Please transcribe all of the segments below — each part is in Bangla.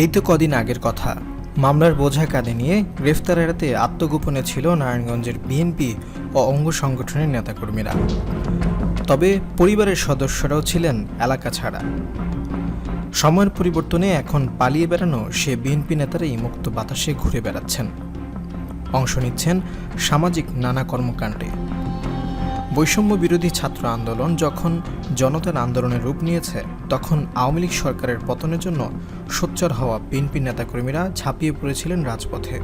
এই তো কদিন আগের কথা। মামলার বোঝা কাঁধে নিয়ে গ্রেফতার এড়াতে আত্মগোপনে ছিল নারায়ণগঞ্জের বিএনপি ও অঙ্গ সংগঠনের নেতাকর্মীরা। তবে পরিবারের সদস্যরাও ছিলেন এলাকা ছাড়া। সময়ের পরিবর্তনে এখন পালিয়ে বেড়ানো সে বিএনপি নেতারাই মুক্ত বাতাসে ঘুরে বেড়াচ্ছেন, অংশ নিচ্ছেন সামাজিক নানা কর্মকাণ্ডে। বৈষম্য বিরোধী ছাত্র আন্দোলন যখন জনতার আন্দোলনের রূপ নিয়েছে, তখন আওয়ামী লীগ সরকারের পতনের জন্য সোচ্চার হওয়া বিএনপি নেতাকর্মীরা ঝাঁপিয়ে পড়েছিলেন রাজপথে।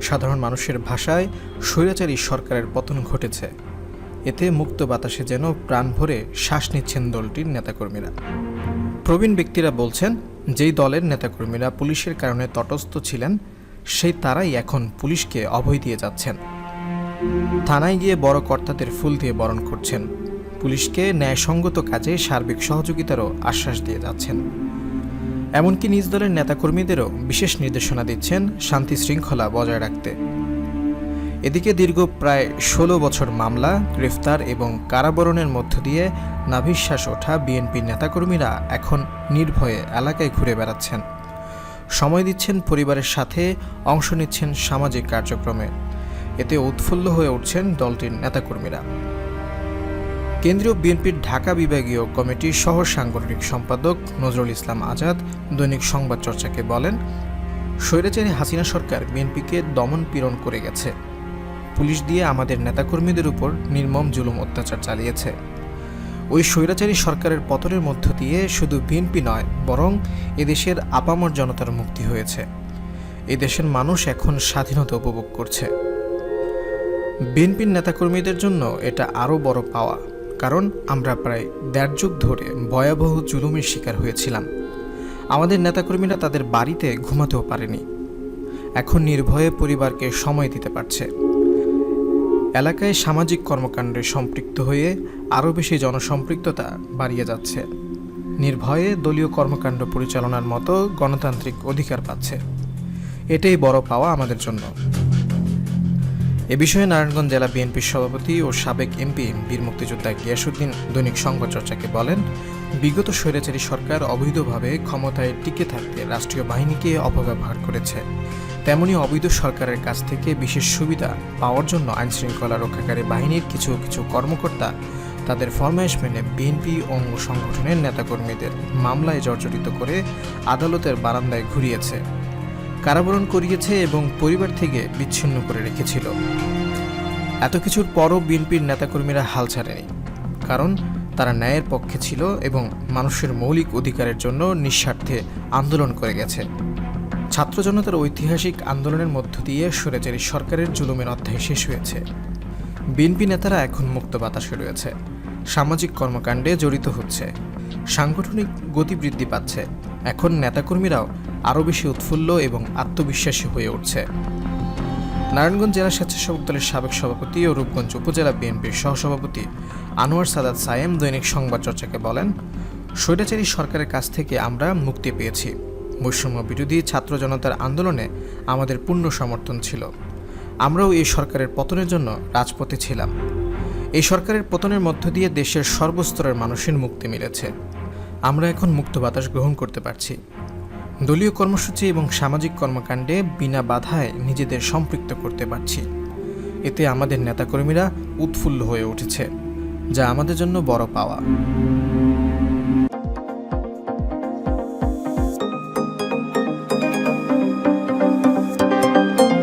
সাধারণ মানুষের ভাষায় স্বৈরাচারী সরকারের পতন ঘটেছে। এতে মুক্ত বাতাসে যেন প্রাণ ভরে শ্বাস নিচ্ছেন দলটির নেতাকর্মীরা। প্রবীণ ব্যক্তিরা বলছেন, যেই দলের নেতাকর্মীরা পুলিশের কারণে তটস্থ ছিলেন, সেই তারাই এখন পুলিশকে অভয় দিয়ে যাচ্ছেন। থানায় গিয়ে বড় কর্তাদের ফুল দিয়ে বরণ করছেন, পুলিশকে ন্যায়সঙ্গত কাজে সার্বিক সহযোগিতারও আশ্বাস দিয়ে যাচ্ছেন। এমনকি নিজ দলের নেতাকর্মীদেরও বিশেষ নির্দেশনা দিচ্ছেন শান্তি শৃঙ্খলা বজায় রাখতে। এদিকে দীর্ঘ প্রায় 16 বছর মামলা, গ্রেফতার এবং কারাবরণের মধ্য দিয়ে নাভিশ্বাস ওঠা বিএনপির নেতাকর্মীরা এখন নির্ভয়ে এলাকায় ঘুরে বেড়াচ্ছেন, সময় দিচ্ছেন পরিবারের সাথে, অংশ নিচ্ছেন সামাজিক কার্যক্রমে। এতে উৎফুল্ল হয়ে উঠছেন দলটির নেতাকর্মীরা। কেন্দ্রীয় বিএনপির ঢাকা বিভাগীয় কমিটির সহ সাংগঠনিক সম্পাদক নজরুল ইসলাম আজাদ দৈনিক সংবাদ চর্চাকে বলেন, স্বৈরাচারী হাসিনা সরকার বিএনপিকে দমন পীড়ন করে গেছে। পুলিশ দিয়ে আমাদের নেতাকর্মীদের উপর নির্মম জুলুম অত্যাচার চালিয়েছে। ওই স্বৈরাচারী সরকারের পতনের মধ্য দিয়ে শুধু বিএনপি নয়, বরং এদেশের আপামর জনতার মুক্তি হয়েছে। এদেশের মানুষ এখন স্বাধীনতা উপভোগ করছে। বিএনপির নেতাকর্মীদের জন্য এটা আরও বড় পাওয়া, কারণ আমরা প্রায় 1.5 যুগ ধরে ভয়াবহ জুলুমের শিকার হয়েছিলাম। আমাদের নেতাকর্মীরা তাদের বাড়িতে ঘুমাতেও পারেনি, এখন নির্ভয়ে পরিবারকে সময় দিতে পারছে। এলাকায় সামাজিক কর্মকাণ্ডে সম্পৃক্ত হয়ে আরও বেশি জনসম্পৃক্ততা বাড়িয়ে যাচ্ছে। নির্ভয়ে দলীয় কর্মকাণ্ড পরিচালনার মতো গণতান্ত্রিক অধিকার পাচ্ছে। এটাই বড় পাওয়া আমাদের জন্য। এ বিষয়ে নারায়ণগঞ্জ জেলা বিএনপির সভাপতি ও সাবেক এমপি বীর মুক্তিযোদ্ধা গিয়াসউদ্দিন দৈনিক সংবাদ চর্চাকে বলেন, বিগত স্বৈরাচারী সরকার অবৈধভাবে ক্ষমতায় টিকে থাকতে রাষ্ট্রীয় বাহিনীকে অপব্যবহার করেছে। তেমনি অবৈধ সরকারের কাছ থেকে বিশেষ সুবিধা পাওয়ার জন্য আইনশৃঙ্খলা রক্ষাকারী বাহিনীর কিছু কিছু কর্মকর্তা তাদের ফরমায়েশ মেনে বিএনপি অঙ্গ সংগঠনের নেতাকর্মীদের মামলায় জর্জরিত করে আদালতের বারান্দায় ঘুরিয়েছে, কারাবরণ করিয়েছে এবং পরিবার থেকে বিচ্ছিন্ন করে রেখেছিল। এত কিছুর পরও বিএনপির নেতাকর্মীরা হাল ছাড়েনি, কারণ তারা ন্যায়ের পক্ষে ছিল এবং মানুষের মৌলিক অধিকারের জন্য নিঃস্বার্থে আন্দোলন করে গেছে। ছাত্র জনতার ঐতিহাসিক আন্দোলনের মধ্য দিয়ে স্বৈরাচারী সরকারের জুলুমের অধ্যায় শেষ হয়েছে। বিএনপি নেতারা এখন মুক্ত বাতাসে রয়েছে, সামাজিক কর্মকাণ্ডে জড়িত হচ্ছে, সাংগঠনিক গতি বৃদ্ধি পাচ্ছে। এখন নেতাকর্মীরাও আরও বেশি উৎফুল্ল এবং আত্মবিশ্বাসী হয়ে উঠছে। নারায়ণগঞ্জ জেলা স্বেচ্ছাসেবক দলের সাবেক সভাপতি ও রূপগঞ্জ উপজেলা বিএনপির সহসভাপতি আনোয়ার সাদাত সায়েম দৈনিক সংবাদ চর্চাকে বলেন, স্বৈরাচারী সরকারের কাছ থেকে আমরা মুক্তি পেয়েছি। বৈষম্য বিরোধী ছাত্র জনতার আন্দোলনে আমাদের পূর্ণ সমর্থন ছিল। আমরাও এই সরকারের পতনের জন্য রাজপথে ছিলাম। এই সরকারের পতনের মধ্য দিয়ে দেশের সর্বস্তরের মানুষের মুক্তি মিলেছে। আমরা এখন মুক্ত বাতাস গ্রহণ করতে পারছি। দলীয় কর্মসূচি এবং সামাজিক কর্মকাণ্ডে বিনা বাধায় নিজেদের সম্পৃক্ত করতে পারছি। এতে আমাদের নেতাকর্মীরা উৎফুল্ল হয়ে উঠেছে, যা আমাদের জন্য বড় পাওয়া।